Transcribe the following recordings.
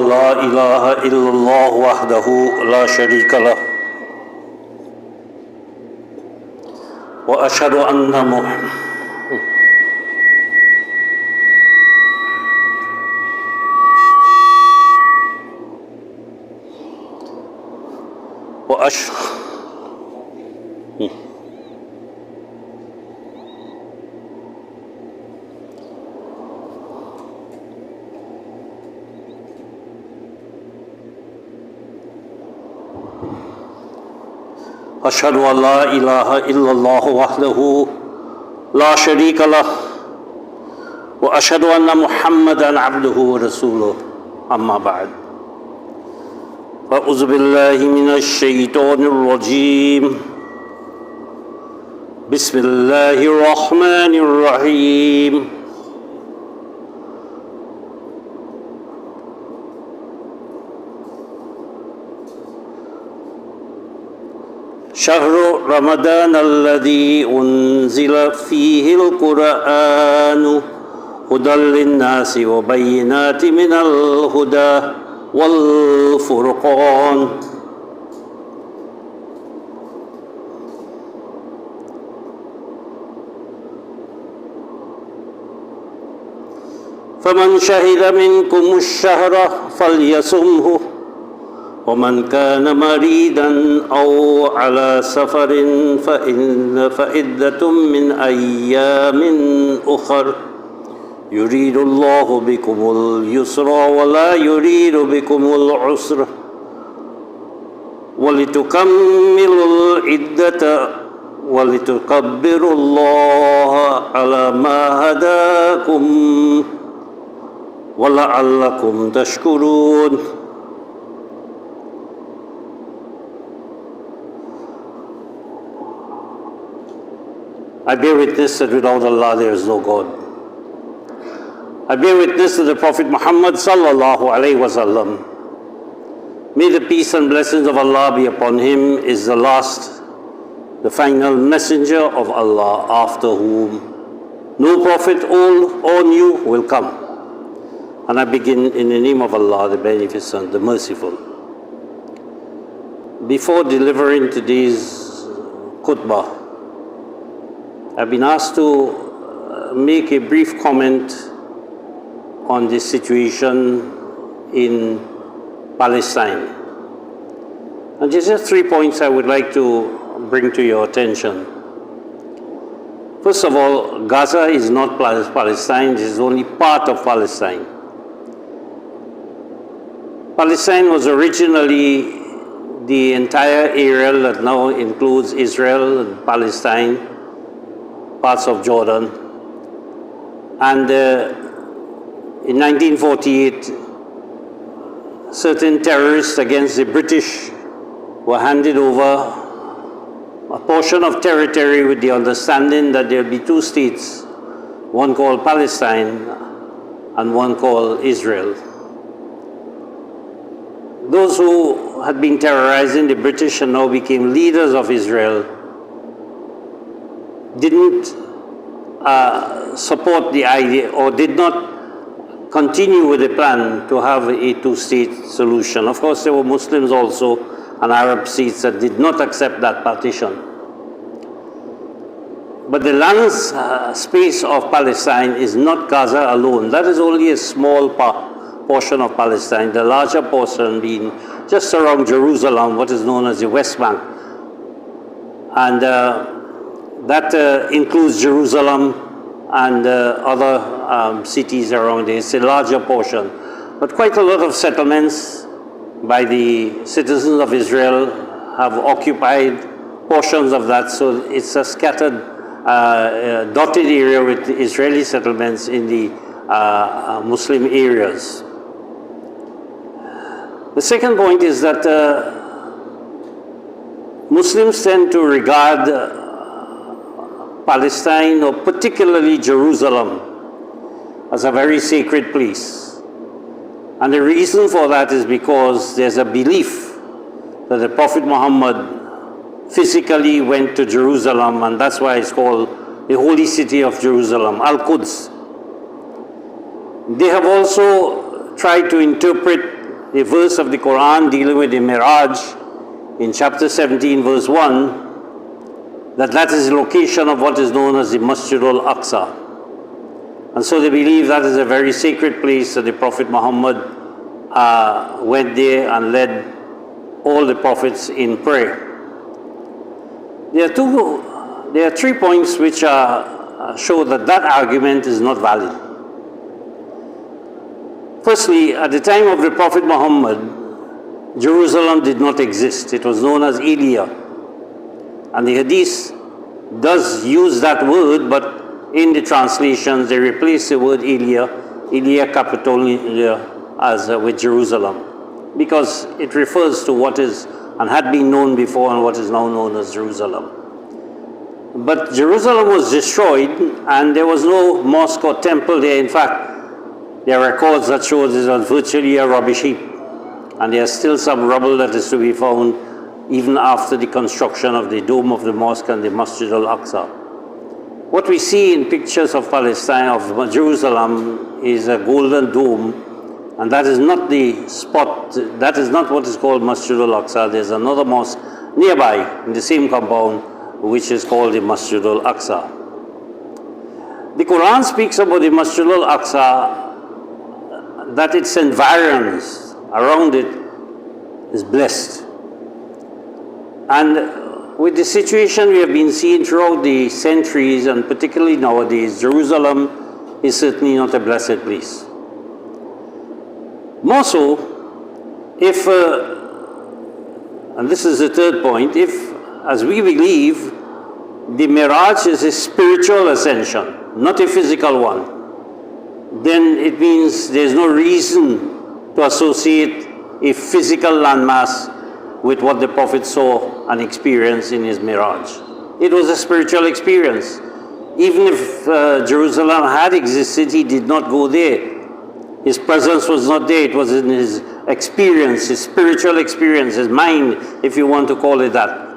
أن لا إله إلا الله وحده لا شريك له وأشهد أن أشهد أن لا إله إلا الله وحده لا شريك له وأشهد أن محمدًا عبده ورسوله أما بعد أعوذ بالله من الشيطان الرجيم بسم الله الرحمن الرحيم شهر رمضان الذي أنزل فيه القرآن هدى للناس وبينات من الهدى والفرقان فمن شهد منكم الشهر فليصمه ومن كان مريضا أو على سفر فعدة من أيام أخر يريد الله بكم اليسر ولا يريد بكم العسر ولتكملوا العدة ولتكبروا الله على ما هداكم ولعلكم تشكرون. I bear witness that without Allah there is no God. I bear witness to the Prophet Muhammad sallallahu alaihi wasallam. May the peace and blessings of Allah be upon him, is the last, the final messenger of Allah, after whom no prophet, old or new, will come. And I begin in the name of Allah, the Beneficent, the Merciful. Before delivering today's khutbah, I've been asked to make a brief comment on the situation in Palestine. And there's just 3 points I would like to bring to your attention. First of all, Gaza is not Palestine, this is only part of Palestine. Palestine was originally the entire area that now includes Israel and Palestine, parts of Jordan, and in 1948, certain terrorists against the British were handed over a portion of territory with the understanding that there will be two states, one called Palestine and one called Israel. Those who had been terrorizing the British and now became leaders of Israel didn't support the idea, or did not continue with the plan to have a two-state solution. Of course, there were Muslims also and Arab states that did not accept that partition. But the land space of Palestine is not Gaza alone. That is only a small portion of Palestine, the larger portion being just around Jerusalem, what is known as the West Bank. And that includes Jerusalem and other cities around it. It's a larger portion. But quite a lot of settlements by the citizens of Israel have occupied portions of that. So it's a scattered, dotted area with Israeli settlements in the Muslim areas. The second point is that Muslims tend to regard Palestine, or particularly Jerusalem, as a very sacred place. And the reason for that is because there's a belief that the Prophet Muhammad physically went to Jerusalem, and that's why it's called the Holy City of Jerusalem, Al-Quds. They have also tried to interpret the verse of the Quran dealing with the Miraj in chapter 17 verse 1, that is the location of what is known as the Masjid al-Aqsa. And so they believe that is a very sacred place, that the Prophet Muhammad went there and led all the prophets in prayer. There are 3 points which show that argument is not valid. Firstly, at the time of the Prophet Muhammad, Jerusalem did not exist. It was known as Elia. And the Hadith does use that word, but in the translations they replace the word Elia capital as with Jerusalem, because it refers to what is and had been known before and what is now known as Jerusalem. But Jerusalem was destroyed and there was no mosque or temple there. In fact, there are records that show this was virtually a rubbish heap, and there is still some rubble that is to be found even after the construction of the dome of the mosque and the Masjid al-Aqsa. What we see in pictures of Palestine, of Jerusalem, is a golden dome, and that is not the spot, that is not what is called Masjid al-Aqsa. There's another mosque nearby in the same compound which is called the Masjid al-Aqsa. The Quran speaks about the Masjid al-Aqsa, that its environs around it is blessed. And with the situation we have been seeing throughout the centuries, and particularly nowadays, Jerusalem is certainly not a blessed place. More so, if, and this is the third point, if, as we believe, the Miraj is a spiritual ascension, not a physical one, then it means there's no reason to associate a physical landmass with what the Prophet saw and experienced in his Miraj. It was a spiritual experience. Even if Jerusalem had existed, he did not go there. His presence was not there. It was in his experience, his spiritual experience, his mind, if you want to call it that.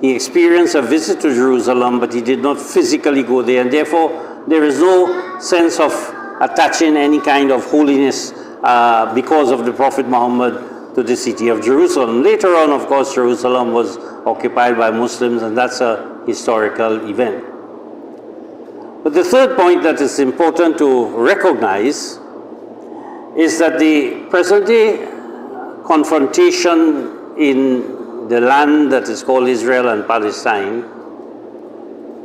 He experienced a visit to Jerusalem, but he did not physically go there, and therefore there is no sense of attaching any kind of holiness because of the Prophet Muhammad to the city of Jerusalem. Later on, of course, Jerusalem was occupied by Muslims, and that's a historical event. But the third point that is important to recognize is that the present-day confrontation in the land that is called Israel and Palestine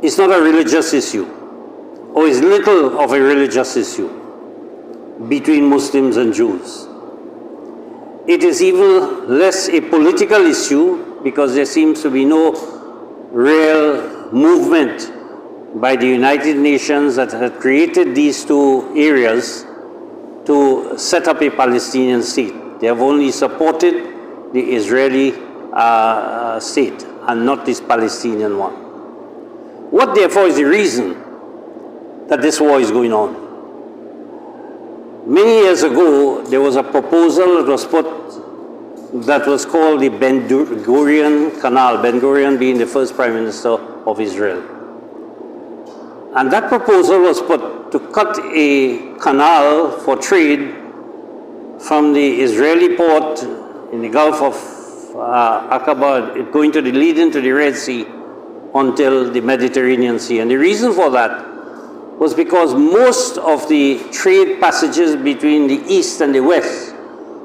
is not a religious issue, or is little of a religious issue between Muslims and Jews. It is even less a political issue, because there seems to be no real movement by the United Nations that had created these two areas to set up a Palestinian state. They have only supported the Israeli state and not this Palestinian one. What therefore is the reason that this war is going on? Many years ago, there was a proposal that was put that was called the Ben Gurion Canal, Ben Gurion being the first Prime Minister of Israel. And that proposal was put to cut a canal for trade from the Israeli port in the Gulf of Aqaba, going to lead into the Red Sea until the Mediterranean Sea. And the reason for that was because most of the trade passages between the East and the West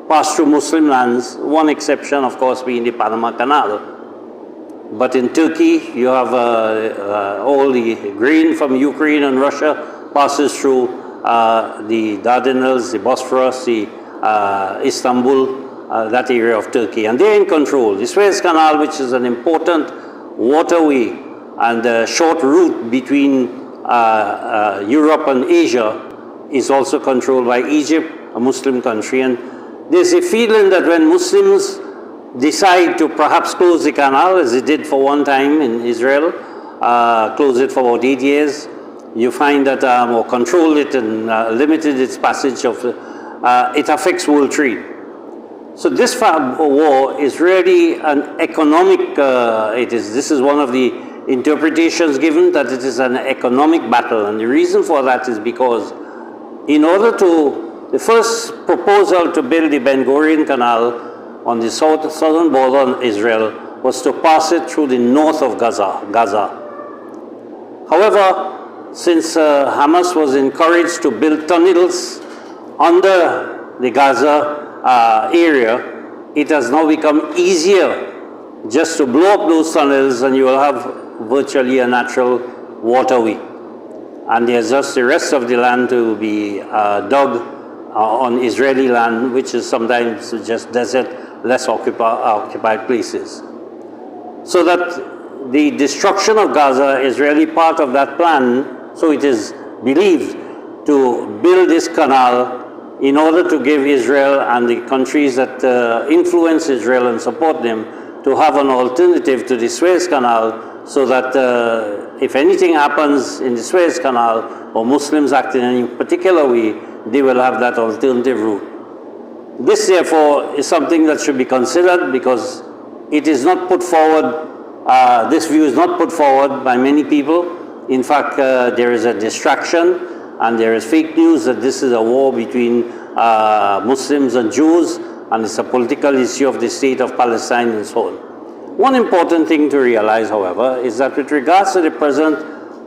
passed through Muslim lands, one exception, of course, being the Panama Canal. But in Turkey, you have all the grain from Ukraine and Russia passes through the Dardanelles, the Bosphorus, the Istanbul, that area of Turkey. And they're in control. The Suez Canal, which is an important waterway and a short route between Europe and Asia, is also controlled by Egypt, a Muslim country. And there's a feeling that when Muslims decide to perhaps close the canal, as it did for one time in Israel, close it for about 8 years, you find that, or control it and limited its passage of, it affects world trade. So this war is really an economic, this is one of the interpretations given, that it is an economic battle. And the reason for that is because in order to The first proposal to build the Ben Gurion Canal on the southern border of Israel was to pass it through the north of Gaza. However, since Hamas was encouraged to build tunnels under the Gaza area, it has now become easier just to blow up those tunnels and you will have virtually a natural waterway. And there's just the rest of the land to be dug on Israeli land, which is sometimes just desert, less occupied places. So that the destruction of Gaza is really part of that plan, so it is believed, to build this canal in order to give Israel and the countries that influence Israel and support them to have an alternative to the Suez Canal, so that if anything happens in the Suez Canal or Muslims act in any particular way, they will have that alternative route. This, therefore, is something that should be considered because it is not put forward, this view is not put forward by many people. In fact, there is a distraction and there is fake news that this is a war between Muslims and Jews and it's a political issue of the state of Palestine and so on. One important thing to realize, however, is that with regards to the present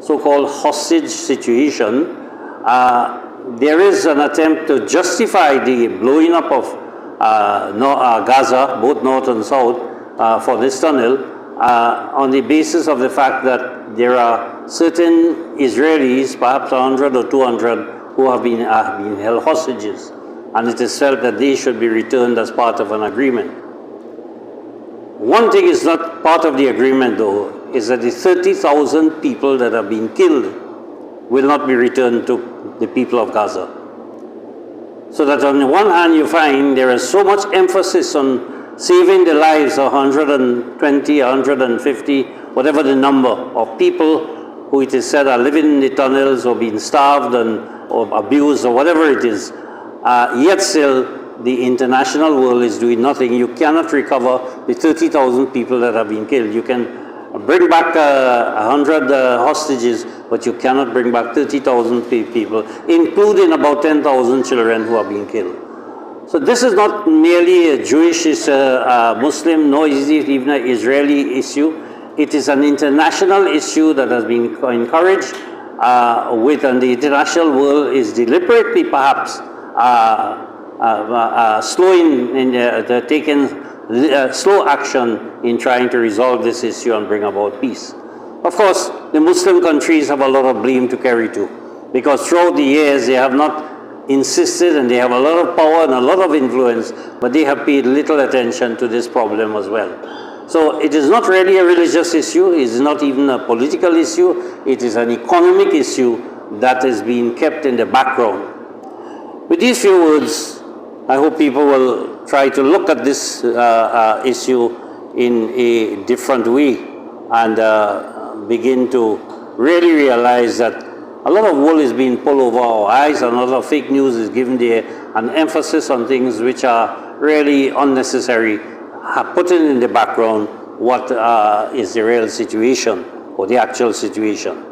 so-called hostage situation, there is an attempt to justify the blowing up of Gaza, both north and south, for this tunnel, on the basis of the fact that there are certain Israelis, perhaps 100 or 200, who have been held hostages, and it is felt that they should be returned as part of an agreement. One thing is not part of the agreement, though, is that the 30,000 people that have been killed will not be returned to the people of Gaza. So that on the one hand you find there is so much emphasis on saving the lives of 120, 150, whatever the number of people who it is said are living in the tunnels or being starved or abused or whatever it is, yet still the international world is doing nothing. You cannot recover the 30,000 people that have been killed. You can bring back 100 hostages, but you cannot bring back 30,000 people, including about 10,000 children who are being killed. So this is not merely a Jewish, Muslim, nor is it even an Israeli issue. It is an international issue that has been encouraged and the international world is deliberately perhaps taking slow action in trying to resolve this issue and bring about peace. Of course, the Muslim countries have a lot of blame to carry too, because throughout the years they have not insisted and they have a lot of power and a lot of influence, but they have paid little attention to this problem as well. So it is not really a religious issue, it is not even a political issue, it is an economic issue that is being kept in the background. With these few words, I hope people will try to look at this issue in a different way and begin to really realize that a lot of wool is being pulled over our eyes and a lot of fake news is given there, an emphasis on things which are really unnecessary, putting in the background what is the real situation or the actual situation.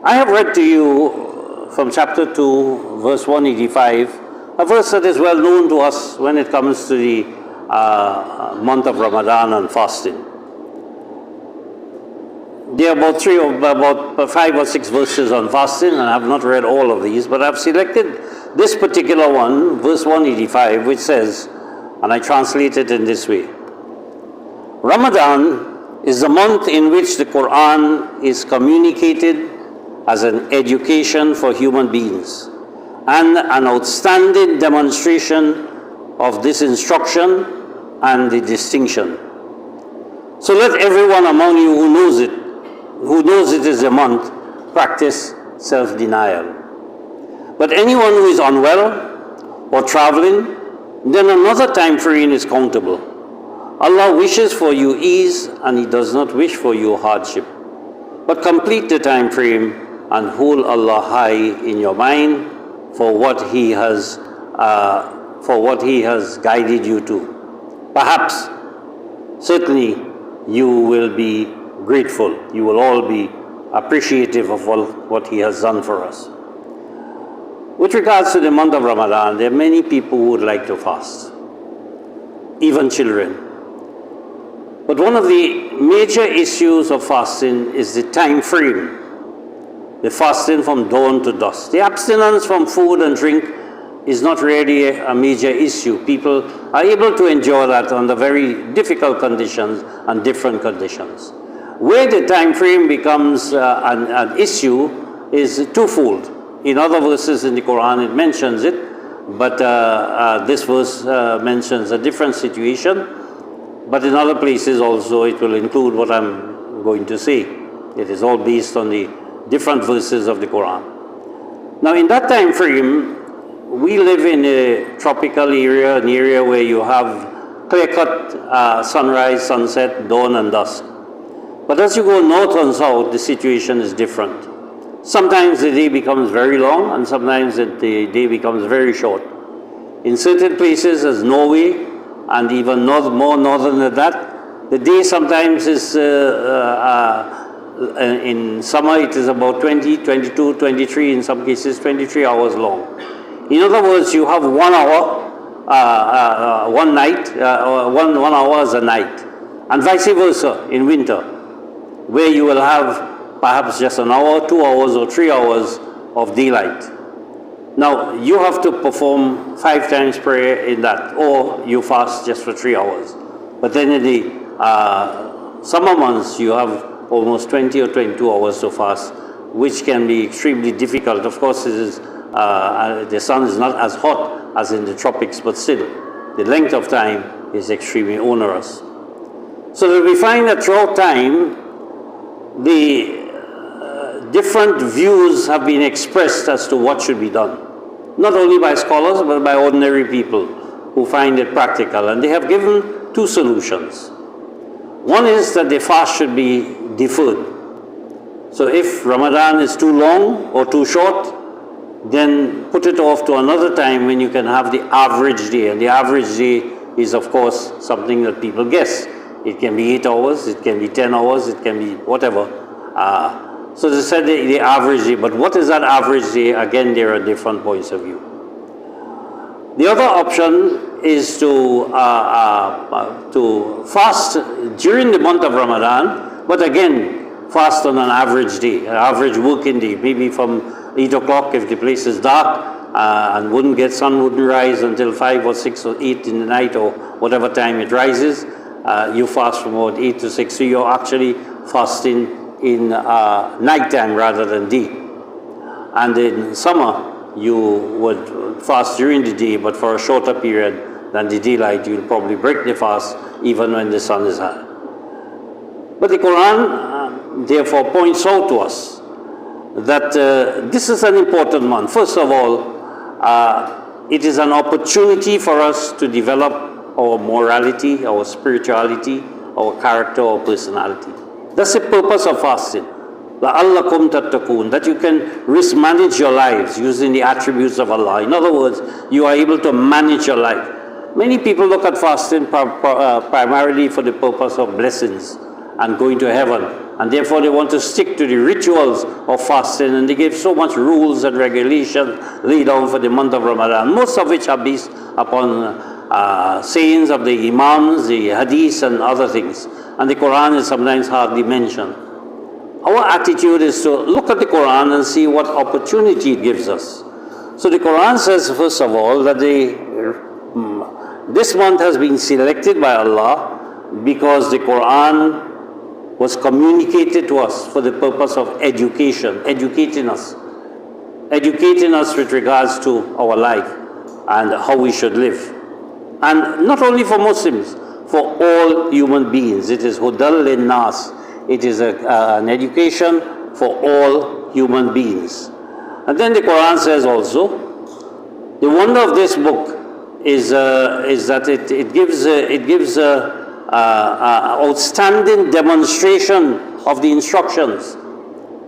I have read to you from chapter 2, verse 185, a verse that is well known to us when it comes to the month of Ramadan and fasting. There are about 5 or 6 verses on fasting, and I have not read all of these, but I've selected this particular one, verse 185, which says, and I translate it in this way: Ramadan is the month in which the Quran is communicated as an education for human beings and an outstanding demonstration of this instruction and the distinction. So let everyone among you who knows it is a month, practice self-denial. But anyone who is unwell or traveling, then another time frame is countable. Allah wishes for you ease and He does not wish for you hardship. But complete the time frame and hold Allah high in your mind for what He has guided you to. Perhaps, certainly, you will be grateful. You will all be appreciative of what He has done for us. With regards to the month of Ramadan, there are many people who would like to fast, even children. But one of the major issues of fasting is the time frame. The fasting from dawn to dusk. The abstinence from food and drink is not really a major issue. People are able to enjoy that under very difficult conditions and different conditions. Where the time frame becomes an issue is twofold. In other verses in the Quran it mentions it, but this verse mentions a different situation. But in other places also it will include what I'm going to say. It is all based on the different verses of the Quran. Now in that time frame, we live in a tropical area, an area where you have clear-cut sunrise, sunset, dawn and dusk. But as you go north and south, the situation is different. Sometimes the day becomes very long and sometimes the day becomes very short. In certain places as Norway and even more northern than that, the day sometimes is, in summer it is about 20, 22, 23, in some cases 23 hours long. In other words, you have 1 hour, one night, 1 hour as a night, and vice versa in winter, where you will have perhaps just an hour, 2 hours or 3 hours of daylight. Now, you have to perform 5 times prayer in that, or you fast just for 3 hours. But then in the summer months, you have almost 20 or 22 hours to fast, which can be extremely difficult. Of course, it is, the sun is not as hot as in the tropics, but still, the length of time is extremely onerous. So that we find that throughout time, the different views have been expressed as to what should be done. Not only by scholars, but by ordinary people who find it practical. And they have given 2 solutions. One is that the fast should be deferred. So if Ramadan is too long or too short, then put it off to another time when you can have the average day. And the average day is, of course, something that people guess. It can be 8 hours, it can be 10 hours, it can be whatever. So they said the average day, but what is that average day? Again, there are different points of view. The other option is to fast during the month of Ramadan, but again, fast on an average day, an average working day, maybe from 8 o'clock if the place is dark and sun wouldn't rise until 5 or 6 or 8 in the night or whatever time it rises. You fast from about 8 to 6, so you're actually fasting in night time rather than day. And in summer, you would fast during the day, but for a shorter period than the daylight. You'll probably break the fast even when the sun is high. But the Quran, therefore, points out to us that this is an important month. First of all, it is an opportunity for us to develop our morality, our spirituality, our character, our personality. That's the purpose of fasting. لَعَلَّكُمْ تَتَّقُونَ, that you can risk manage your lives using the attributes of Allah. In other words, you are able to manage your life. Many people look at fasting primarily for the purpose of blessings and going to heaven, and therefore they want to stick to the rituals of fasting, and they give so much rules and regulations laid down for the month of Ramadan, most of which are based upon sayings of the Imams, the Hadith and other things, and the Quran is sometimes hardly mentioned. Our attitude is to look at the Quran and see what opportunity it gives us. So the Quran says, first of all, that this month has been selected by Allah because the Quran was communicated to us for the purpose of education, educating us with regards to our life and how we should live. And not only for Muslims, for all human beings. It is hudal lin-nas. It is an education for all human beings. And then the Quran says also, the wonder of this book is that it gives outstanding demonstration of the instructions.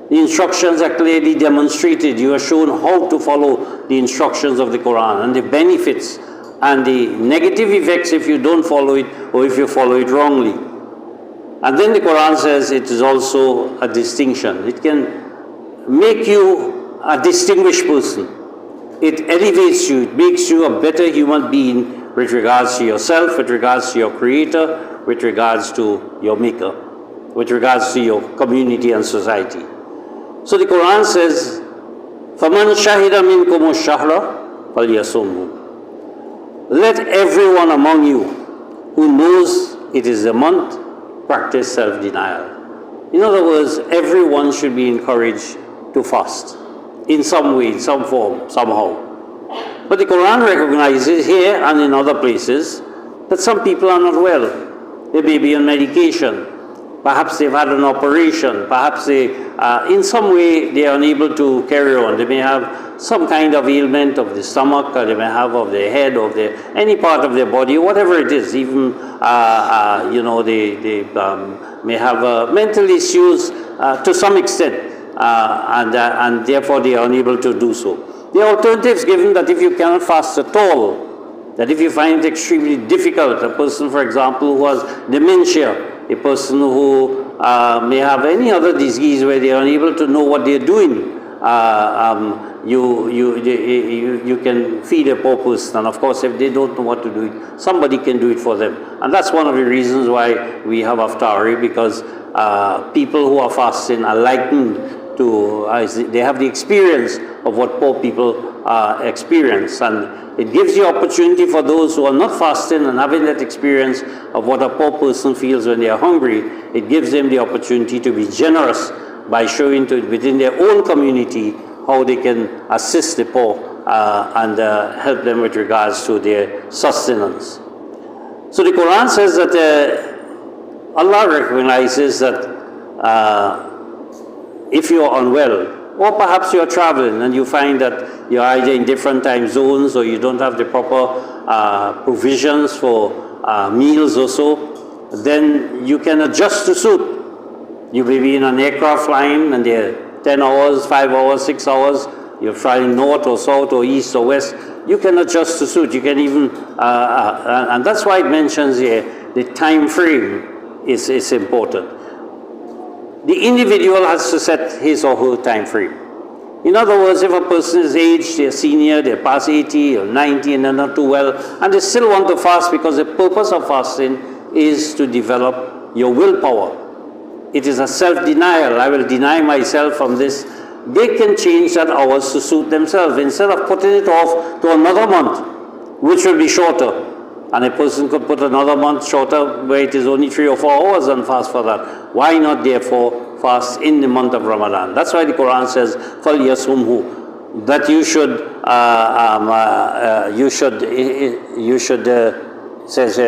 The instructions are clearly demonstrated. You are shown how to follow the instructions of the Quran and the benefits and the negative effects if you don't follow it or if you follow it wrongly. And then the Quran says it is also a distinction. It can make you a distinguished person. It elevates you, it makes you a better human being with regards to yourself, with regards to your creator, with regards to your maker, with regards to your community and society. So the Quran says, فَمَنْ شَهِدَ مِنْكُمُ الشَّهْرَ فَلْيَصُمْهُ. Let everyone among you who knows it is a month practice self-denial. In other words, everyone should be encouraged to fast in some way, in some form, somehow. But the Quran recognizes here and in other places that some people are not well. They may be on medication. Perhaps they've had an operation. Perhaps they, in some way, they are unable to carry on. They may have some kind of ailment of the stomach, or they may have of their head, or any part of their body, whatever it is. Even, they may have mental issues to some extent, and therefore they are unable to do so. The alternative is given that if you cannot fast at all, that if you find it extremely difficult, a person, for example, who has dementia, a person who may have any other disease where they are unable to know what they are doing, you can feed a poor person. And of course, if they don't know what to do, somebody can do it for them. And that's one of the reasons why we have Iftari, because people who are fasting are likened to, they have the experience of what poor people experience. And it gives the opportunity for those who are not fasting and having that experience of what a poor person feels when they are hungry. It gives them the opportunity to be generous by showing within their own community how they can assist the poor and help them with regards to their sustenance. So the Quran says that Allah recognizes that if you are unwell, or perhaps you are traveling and you find that you're either in different time zones or you don't have the proper provisions for meals or so, then you can adjust to suit. You may be in an aircraft flying and they're 10 hours, 5 hours, 6 hours, you're flying north or south or east or west, you can adjust to suit. You can even, and that's why it mentions here, the time frame is important. The individual has to set his or her time frame. In other words, if a person is aged, they're senior, they're past 80 or 90 and they're not too well, and they still want to fast because the purpose of fasting is to develop your willpower. It is a self-denial. I will deny myself from this. They can change that hours to suit themselves. Instead of putting it off to another month, which will be shorter, and a person could put another month shorter where it is only 3 or 4 hours and fast for that. Why not therefore fast in the month of Ramadan? That's why the Quran says, فَلْيَصُمْهُ, that you should says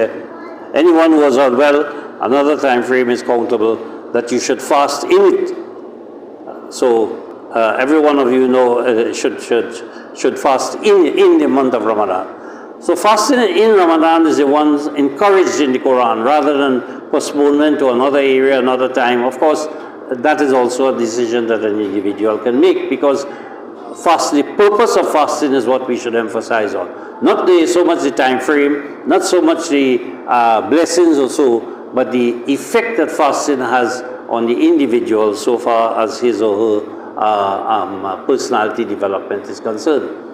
anyone who was unwell, another time frame is countable, that you should fast in it. So every one of you know should fast in the month of Ramadan. So fasting in Ramadan is the one encouraged in the Quran rather than postponement to another area, another time. Of course, that is also a decision that an individual can make, because the purpose of fasting is what we should emphasize on. Not so much the time frame, not so much the blessings or so, but the effect that fasting has on the individual so far as his or her personality development is concerned.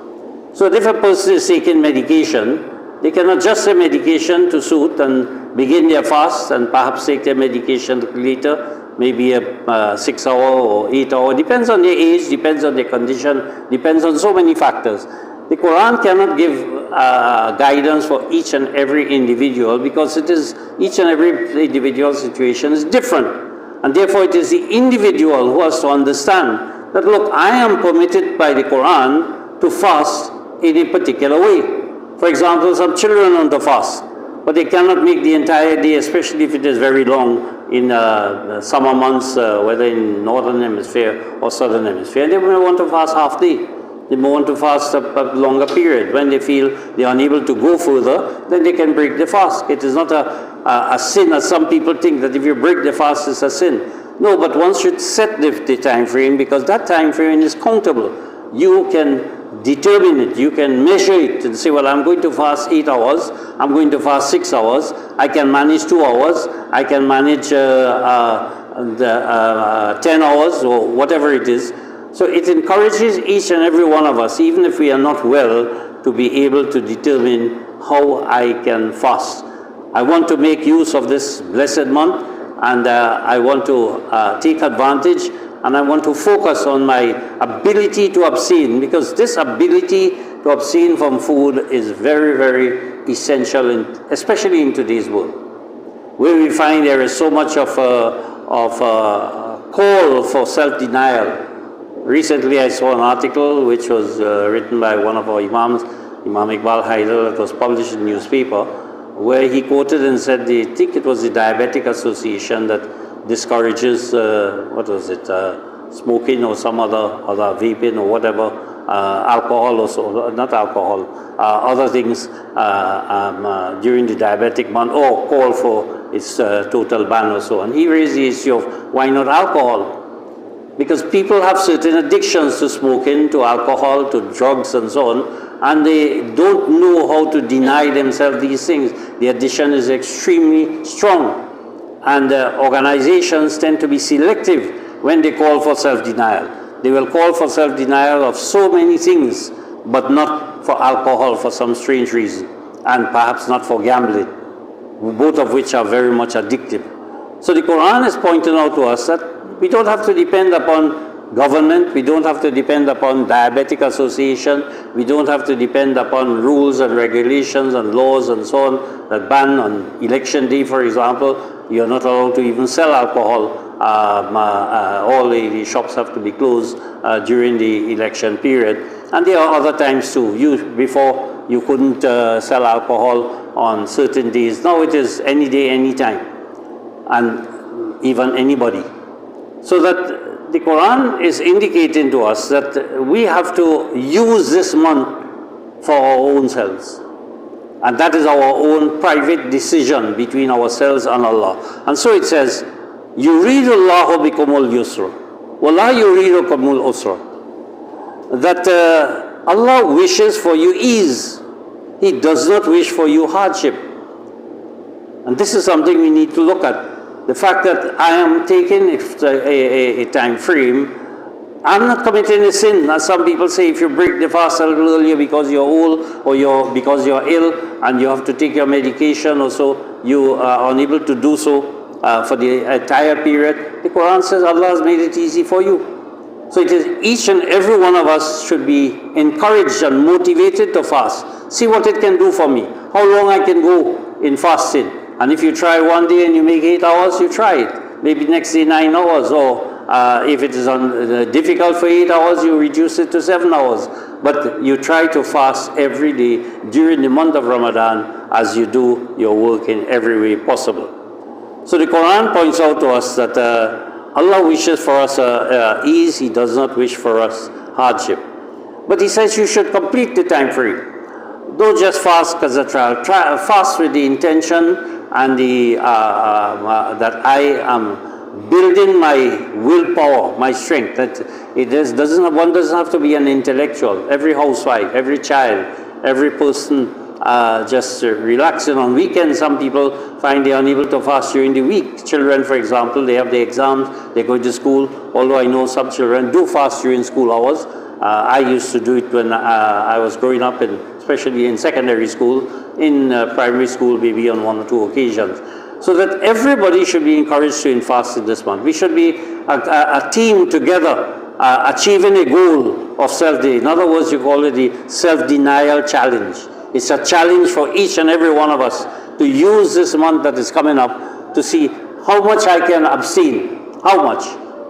So if a person is taking medication, they can adjust their medication to suit and begin their fast and perhaps take their medication later, maybe a 6-hour or 8-hour, depends on their age, depends on their condition, depends on so many factors. The Quran cannot give guidance for each and every individual, because each and every individual situation is different. And therefore it is the individual who has to understand that, look, I am permitted by the Quran to fast in a particular way. For example, some children want to fast, but they cannot make the entire day, especially if it is very long in summer months, whether in northern hemisphere or southern hemisphere. They may want to fast half day. They may want to fast a longer period. When they feel they are unable to go further, then they can break the fast. It is not a sin, as some people think, that if you break the fast, it's a sin. No, but one should set the time frame, because that time frame is countable. You can determine it, you can measure it and say, well, I'm going to fast 8 hours, I'm going to fast 6 hours, I can manage 2 hours, I can manage 10 hours or whatever it is. So it encourages each and every one of us, even if we are not well, to be able to determine how I can fast. I want to make use of this blessed month, and I want to take advantage, and I want to focus on my ability to abstain, because this ability to abstain from food is very, very essential, especially in today's world, where we find there is so much of call for self-denial. Recently I saw an article which was written by one of our Imams, Imam Iqbal Haidar, that was published in the newspaper, where he quoted and said, I think it was the Diabetic Association that discourages, smoking or some other vaping or whatever, alcohol or so, not alcohol, other things during the diabetic month, or call for its total ban or so. And he raised the issue of why not alcohol? Because people have certain addictions to smoking, to alcohol, to drugs and so on, and they don't know how to deny themselves these things. The addiction is extremely strong, and organizations tend to be selective when they call for self-denial. They will call for self-denial of so many things, but not for alcohol for some strange reason, and perhaps not for gambling, both of which are very much addictive. So the Quran is pointing out to us that we don't have to depend upon government, we don't have to depend upon Diabetic Association, we don't have to depend upon rules and regulations and laws and so on that ban on election day, for example. You're not allowed to even sell alcohol. All the shops have to be closed during the election period. And there are other times too. Before you couldn't sell alcohol on certain days. Now it is any day, any time, and even anybody. So that the Quran is indicating to us that we have to use this month for our own selves. And that is our own private decision between ourselves and Allah. And so it says, يُرِيدُ اللَّهُ بِكُمُ الْيُسْرَ وَلَا يُرِيدُ كُمُ الْأُسْرَ. That Allah wishes for you ease. He does not wish for you hardship. And this is something we need to look at. The fact that I am taking a time frame, I'm not committing a sin. As some people say, if you break the fast a little earlier because you're old or because you're ill and you have to take your medication or so, you are unable to do so for the entire period, the Quran says Allah has made it easy for you. So it is each and every one of us should be encouraged and motivated to fast. See what it can do for me, how long I can go in fasting. And if you try one day and you make 8 hours, you try it. Maybe next day 9 hours, or if it is difficult for 8 hours, you reduce it to 7 hours. But you try to fast every day during the month of Ramadan as you do your work in every way possible. So the Quran points out to us that Allah wishes for us ease, He does not wish for us hardship. But He says you should complete the time frame. Don't just fast because of trial. Fast with the intention and that I am building my willpower, my strength. That one doesn't have to be an intellectual. Every housewife, every child, every person just relaxing on weekends. Some people find they're unable to fast during the week. Children, for example, they have the exams, they're going to school. Although I know some children do fast during school hours. I used to do it when I was growing up, especially in secondary school, in primary school, maybe on 1 or 2 occasions. So that everybody should be encouraged to fast in this month. We should be a team together, achieving a goal of self-denial. In other words, you call it the self-denial challenge. It's a challenge for each and every one of us to use this month that is coming up to see how much I can abstain, how much.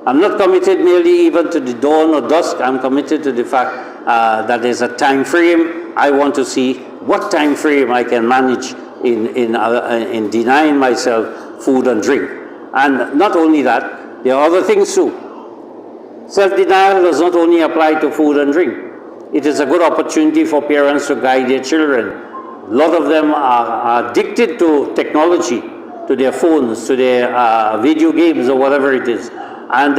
I'm not committed merely even to the dawn or dusk. I'm committed to the fact that there's a time frame. I want to see what time frame I can manage in denying myself food and drink. And not only that, there are other things too. Self-denial does not only apply to food and drink. It is a good opportunity for parents to guide their children. A lot of them are addicted to technology, to their phones, to their video games or whatever it is. And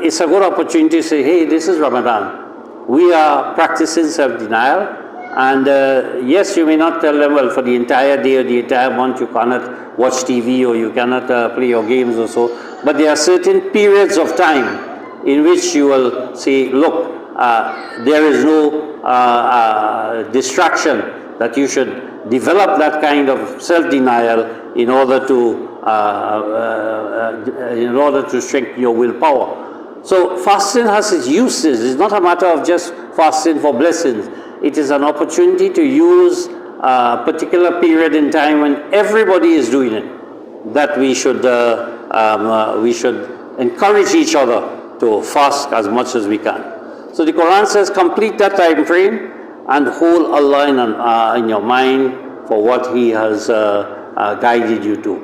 it's a good opportunity to say, hey, this is Ramadan. We are practicing self-denial. And yes, you may not tell them, well, for the entire day or the entire month you cannot watch TV or you cannot play your games or so. But there are certain periods of time in which you will say, look, there is no distraction, that you should develop that kind of self-denial in order to strengthen your willpower. So fasting has its uses. It's not a matter of just fasting for blessings. It is an opportunity to use a particular period in time when everybody is doing it, that we should encourage each other to fast as much as we can. So the Quran says, complete that time frame and hold Allah in your mind for what He has guided you to.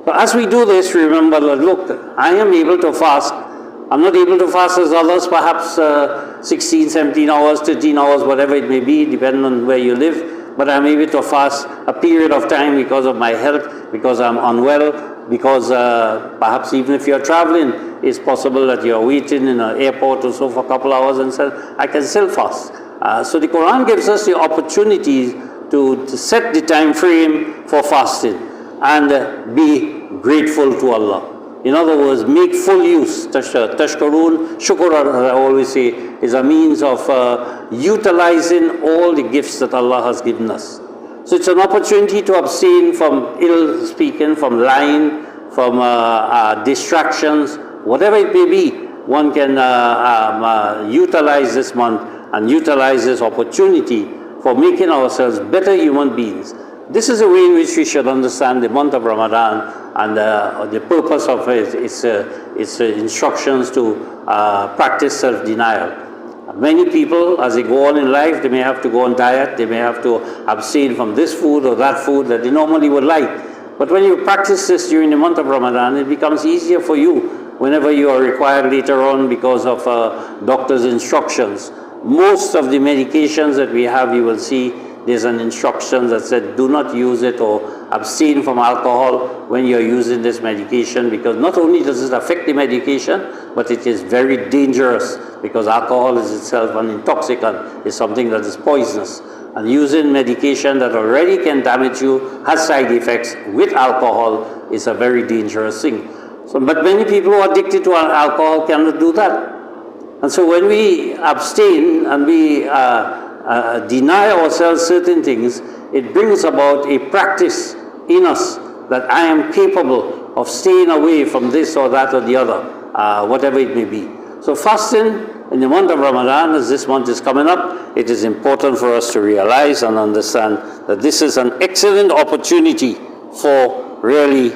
So as we do this, remember that, look, I am able to fast. I'm not able to fast as others, perhaps 16, 17 hours, 13 hours, whatever it may be, depending on where you live. But I'm able to fast a period of time because of my health, because I'm unwell, because perhaps even if you're traveling, it's possible that you're waiting in an airport or so for a couple hours and say, I can still fast. So the Quran gives us the opportunity to set the time frame for fasting and be grateful to Allah. In other words, make full use. Tashkurun, shukr, I always say, is a means of utilizing all the gifts that Allah has given us. So it's an opportunity to abstain from ill speaking, from lying, from distractions, whatever it may be. One can utilize this month and utilize this opportunity for making ourselves better human beings. This is a way in which we should understand the month of Ramadan and the purpose of its instructions to practice self-denial. Many people, as they go on in life, they may have to go on diet, they may have to abstain from this food or that food that they normally would like. But when you practice this during the month of Ramadan, it becomes easier for you whenever you are required later on because of doctor's instructions. Most of the medications that we have, you will see, there's an instruction that said do not use it or abstain from alcohol when you're using this medication, because not only does it affect the medication, but it is very dangerous, because alcohol is itself an intoxicant, is something that is poisonous. And using medication that already can damage you, has side effects with alcohol, is a very dangerous thing. So, but many people who are addicted to alcohol cannot do that. And so when we abstain and we deny ourselves certain things, it brings about a practice in us that I am capable of staying away from this or that or the other, whatever it may be. So fasting in the month of Ramadan, as this month is coming up, it is important for us to realize and understand that this is an excellent opportunity for really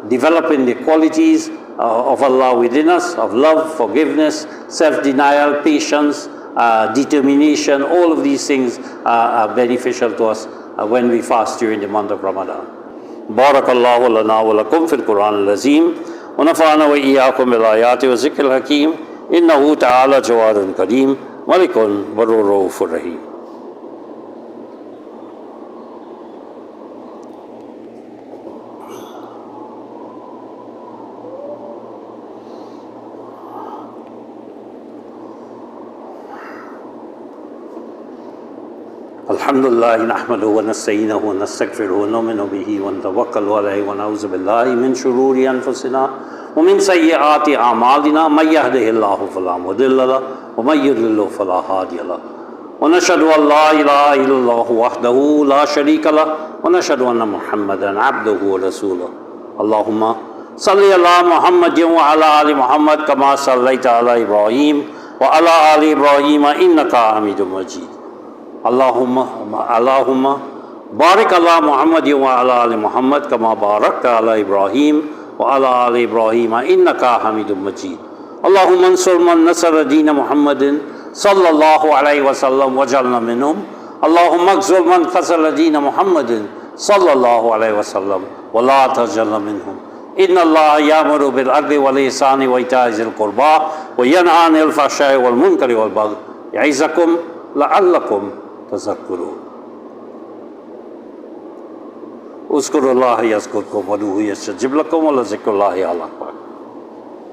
developing the qualities of Allah within us, of love, forgiveness, self-denial, patience, determination. All of these things are beneficial to us when we fast during the month of Ramadan. Barakallahu lana wa lakum fil Quran al-Azim wa nafa'ana wa iyyakum bil ayati wa zikril hakim innahu ta'ala jawadun kareem malikun barurufur rahim. Alhamdulillah, nahmaduhu wa nasta'inuhu wa nastaghfiruhu wa nu'minu bihi wa natawakkalu alayhi wa na'udzu billahi min shururi anfusina wa min sayyiati a'malina may yahdihillahu fala mudilla lahu wa may yudlil fala hadiya lahu wa nashhadu an la ilaha illallah wahdahu la sharika lahu wa nashhadu anna Muhammadan 'abduhu wa rasuluhu. Allahumma salli ala Muhammadin wa ala ali Muhammad kama sallaita ala Ibrahim wa ala ali Ibrahim innaka Hamidum Majid. Allahumma barik ala Muhammad wa ala ali Muhammad kama barakta ala Ibrahim wa ala ali Ibrahim innaka Hamidum Majid. Allahumma ansur man nasara deen Muhammadin sallallahu alayhi wa sallam waj'alna minhum. Allahumma aghzul man khazala deen Muhammadin sallallahu alayhi wa sallam wa la taj'alna minhum. Inna Allah ya'muru bil adli wal ihsani wa ita'i zil qurba wa yanha 'anil fahsha'i wal munkari wal baghi ya'izakum la'allakum تذكرون. اذكروا الله يذكركم وادعوه يستجب لكم ولذكر الله أعلم.